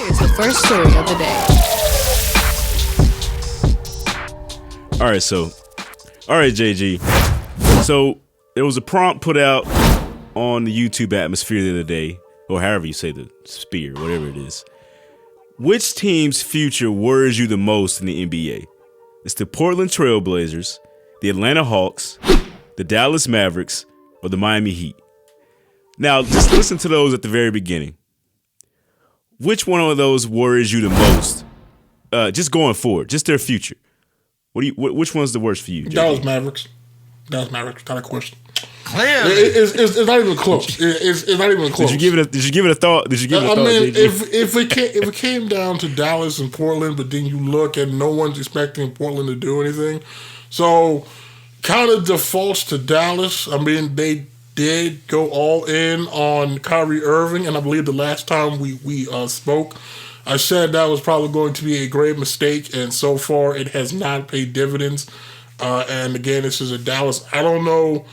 is the first story of the day. All right, JG. So there was a prompt put out on the YouTube atmosphere the other day, or however you say the sphere, whatever it is. Which team's future worries you the most in the NBA? It's the Portland Trail Blazers, the Atlanta Hawks, the Dallas Mavericks, or the Miami Heat. Now, just listen to those at the very beginning. Which one of those worries you the most? Just going forward, just their future. Which one's the worst for you, JG? Dallas Mavericks, not a question. Clearly, it's not even close. It's not even close. Did you give it a thought? I mean, if it came down to Dallas and Portland, but then you look and no one's expecting Portland to do anything, so kind of defaults to Dallas. I mean, they did go all in on Kyrie Irving, and I believe the last time we spoke, I said that was probably going to be a great mistake, and so far it has not paid dividends. And again, this is a Dallas. I don't know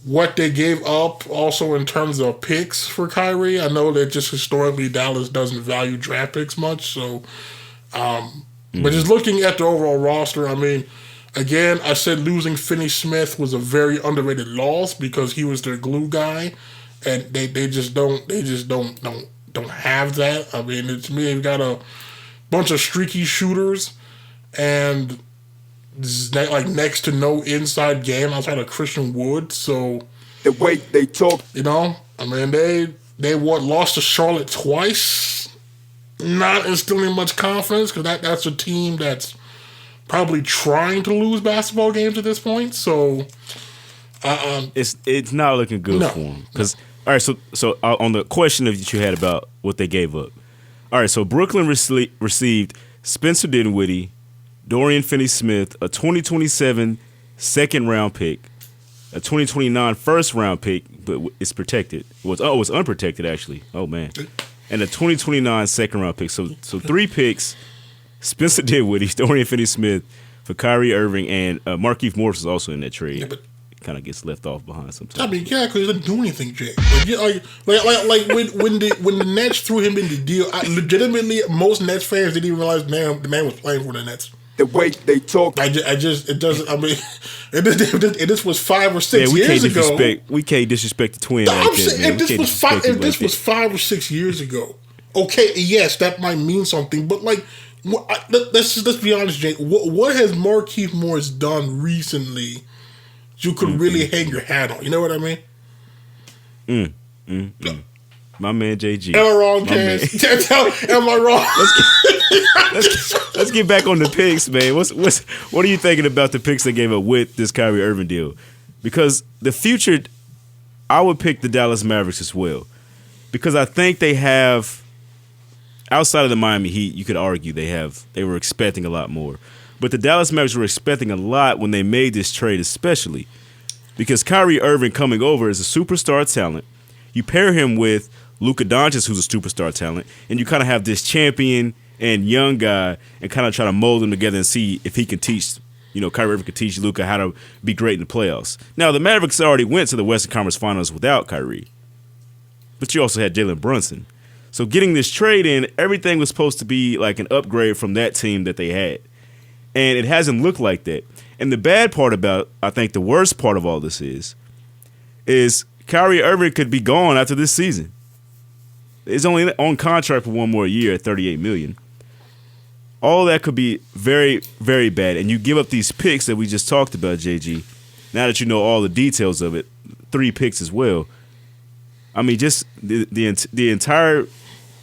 what they gave up also in terms of picks for Kyrie. I know that just historically Dallas doesn't value draft picks much. So, but just looking at the overall roster, I mean, again, I said losing Finney Smith was a very underrated loss because he was their glue guy, and they just don't have that. I mean, to me, they've got a bunch of streaky shooters and like next to no inside game outside of Christian Wood. So the way they talk, I mean, they lost to Charlotte twice, not instilling much confidence because that's a team that's probably trying to lose basketball games at this point. So it's not looking good for them. Because all right, so on the question that you had about what they gave up, all right, so Brooklyn received Spencer Dinwiddie, Dorian Finney-Smith, a 2027 second-round pick, a 2029 first-round pick, but it's protected. It was unprotected, actually. Oh, man. And a 2029 second-round pick. So 3 picks, Spencer Dinwiddie, Dorian Finney-Smith for Kyrie Irving, and Markieff Morris is also in that trade. Yeah, but kind of gets left off behind sometimes. I mean, yeah, because he didn't do anything, Jay. Like when the Nets threw him in the deal, legitimately, most Nets fans didn't even realize the man was playing for the Nets. The way they talk, it doesn't. I mean, and this was 5 or 6 years ago. We can't disrespect the Twin. I'm saying if this was 5 or 6 years ago, okay, yes, that might mean something. But like, let's be honest, Jay. What has Markieff Morris done recently? You could really hang your hat on. You know what I mean? My man JG. Am I wrong, James? Am I wrong? Let's get back on the picks, man. What are you thinking about the picks they gave up with this Kyrie Irving deal? Because the future, I would pick the Dallas Mavericks as well. Because I think they have, outside of the Miami Heat, you could argue they were expecting a lot more. But the Dallas Mavericks were expecting a lot when they made this trade, especially because Kyrie Irving coming over is a superstar talent. You pair him with Luka Doncic, who's a superstar talent, and you kind of have this champion and young guy and kind of try to mold them together and see if he can teach, Kyrie Irving can teach Luka how to be great in the playoffs. Now, the Mavericks already went to the Western Conference Finals without Kyrie, but you also had Jalen Brunson. So getting this trade in, everything was supposed to be like an upgrade from that team that they had. And it hasn't looked like that. And the bad part about, I think the worst part of all this is Kyrie Irving could be gone after this season. He's only on contract for one more year at $38 million. All that could be very, very bad. And you give up these picks that we just talked about, JG. Now that you know all the details of it, 3 picks as well. I mean, just the entire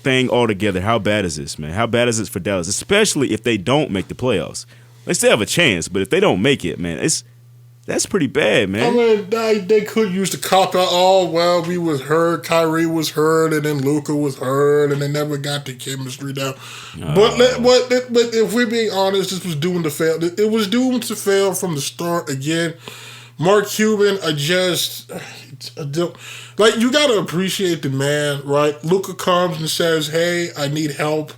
thing altogether, how bad is this, man? How bad is this for Dallas? Especially if they don't make the playoffs. They still have a chance, but if they don't make it, man, that's pretty bad, man. I mean, they could use the cop out. Oh, well, we was hurt. Kyrie was hurt, and then Luka was hurt, and they never got the chemistry down. But if we're being honest, this was doomed to fail. It was doomed to fail from the start. Again, Mark Cuban, you got to appreciate the man, right? Luka comes and says, hey, I need help.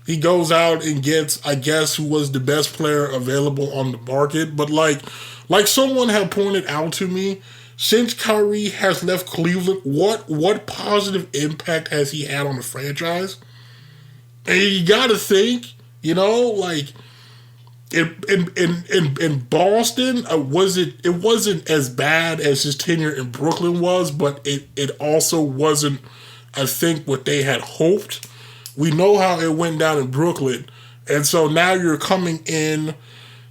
He goes out and gets, I guess, who was the best player available on the market. But like someone had pointed out to me, since Kyrie has left Cleveland, what positive impact has he had on the franchise? And you got to think, like in Boston, it wasn't as bad as his tenure in Brooklyn was, but it also wasn't, I think, what they had hoped. We know how it went down in Brooklyn, and so now you're coming in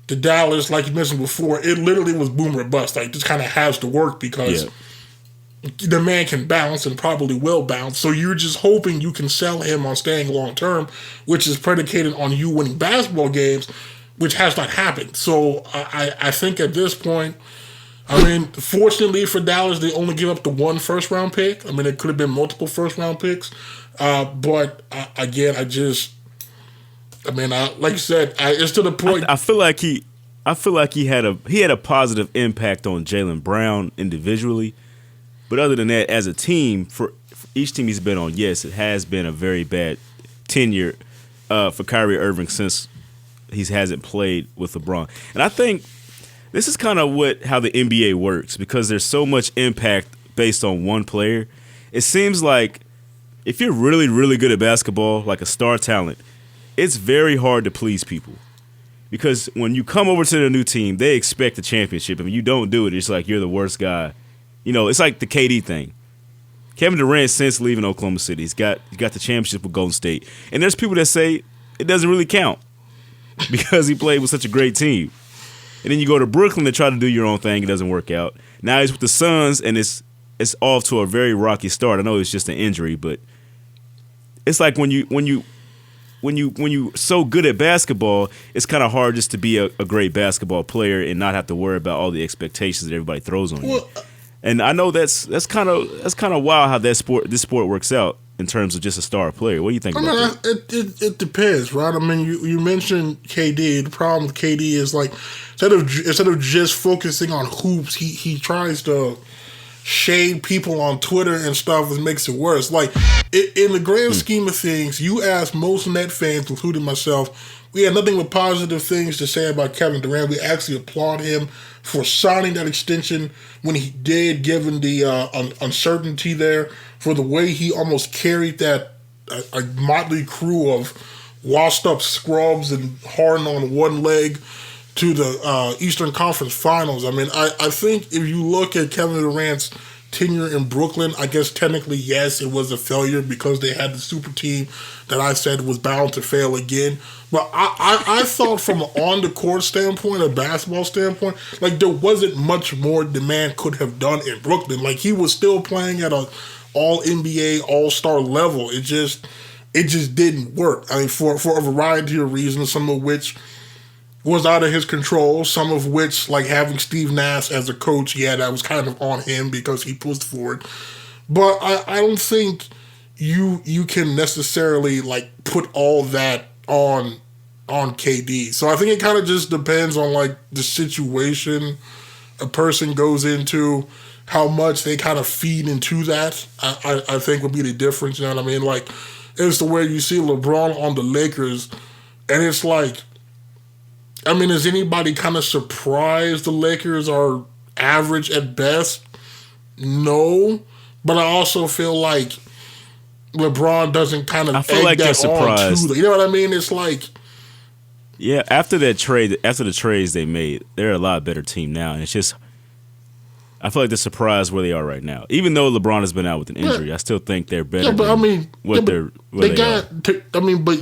to Dallas, like you mentioned before. It literally was boom or bust. Like, this kind of has to work because the man can bounce and probably will bounce. So you're just hoping you can sell him on staying long term, which is predicated on you winning basketball games, which has not happened. So I think at this point, I mean, fortunately for Dallas, they only give up the one first-round pick. I mean, it could have been multiple first-round picks. But again, like you said, it's to the point. I feel like he had a positive impact on Jaylen Brown individually. But other than that, as a team, for each team he's been on, yes, it has been a very bad tenure for Kyrie Irving since he hasn't played with LeBron. And I think this is kind of how the NBA works, because there's so much impact based on one player. It seems like if you're really, really good at basketball, like a star talent, it's very hard to please people. Because when you come over to the new team, they expect a championship. And when you don't do it, it's like you're the worst guy. It's like the KD thing. Kevin Durant, since leaving Oklahoma City, he's got the championship with Golden State. And there's people that say it doesn't really count because he played with such a great team. And then you go to Brooklyn to try to do your own thing. It doesn't work out. Now he's with the Suns, and it's off to a very rocky start. I know it's just an injury, but it's like when you so good at basketball, it's kind of hard just to be a great basketball player and not have to worry about all the expectations that everybody throws on you. And I know that's kind of wild how this sport works out in terms of just a star player. What do you think about that? It depends, right? I mean, you mentioned KD. The problem with KD is, like, instead of just focusing on hoops, he tries to shade people on Twitter and stuff, which makes it worse. Like, in the grand scheme of things, you ask most Net fans, including myself, we had nothing but positive things to say about Kevin Durant. We actually applaud him for signing that extension when he did, given the uncertainty there, for the way he almost carried that a motley crew of washed up scrubs and hardened on one leg to the Eastern Conference Finals. I mean, I think if you look at Kevin Durant's tenure in Brooklyn, I guess technically, yes, it was a failure because they had the super team that I said was bound to fail again. But I thought from an on-the-court standpoint, a basketball standpoint, like, there wasn't much more the man could have done in Brooklyn. Like, he was still playing at a all-NBA, all-star level. It just didn't work. I mean, for a variety of reasons, some of which was out of his control, some of which, like having Steve Nash as a coach, that was kind of on him because he pushed for it. But I don't think you can necessarily, like, put all that on KD. So I think it kind of just depends on, like, the situation a person goes into, how much they kind of feed into that, I think would be the difference, you know what I mean? Like, it's the way you see LeBron on the Lakers, and it's like, I mean, is anybody kind of surprised the Lakers are average at best? No. But I also feel like LeBron doesn't kind of egg that on too. You know what I mean? It's like, yeah, after the trades they made, they're a lot better team now. And it's just, I feel like they're surprised where they are right now. Even though LeBron has been out with an injury, I still think they're better. Yeah, but I mean, but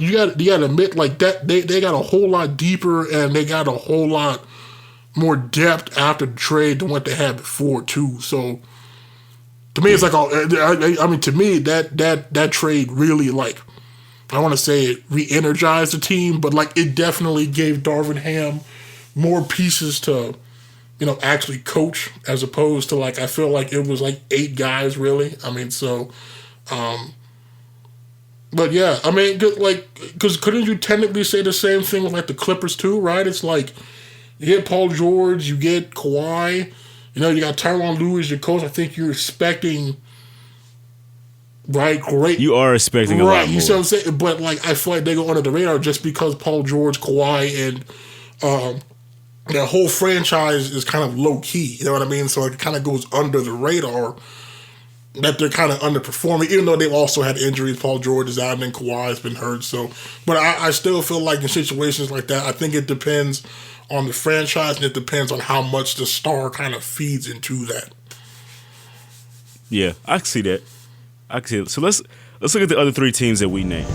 you got to admit, like, that they got a whole lot deeper and they got a whole lot more depth after the trade than what they had before too. So to me, it's like, I mean, to me that trade really, like, I want to say it re-energized the team, but, like, it definitely gave Darvin Ham more pieces to, you know, actually coach, as opposed to, like, I feel like it was like 8 guys really. I mean, so, but yeah, I mean, like, because couldn't you technically say the same thing with, like, the Clippers too, right? It's like, you get Paul George, you get Kawhi, you know, you got Tyronn Lue as your coach. I think you're expecting, right, great. You are expecting a lot more. You see what I'm saying? But, like, I feel like they go under the radar just because Paul George, Kawhi, and the whole franchise is kind of low key, you know what I mean? So it kind of goes under the radar. that they're kind of underperforming, even though they've also had injuries. Paul George is out and then Kawhi's been hurt. So, but I still feel like in situations like that, I think it depends on the franchise and it depends on how much the star kind of feeds into that. Yeah, I can see that. So let's look at the other three teams that we named.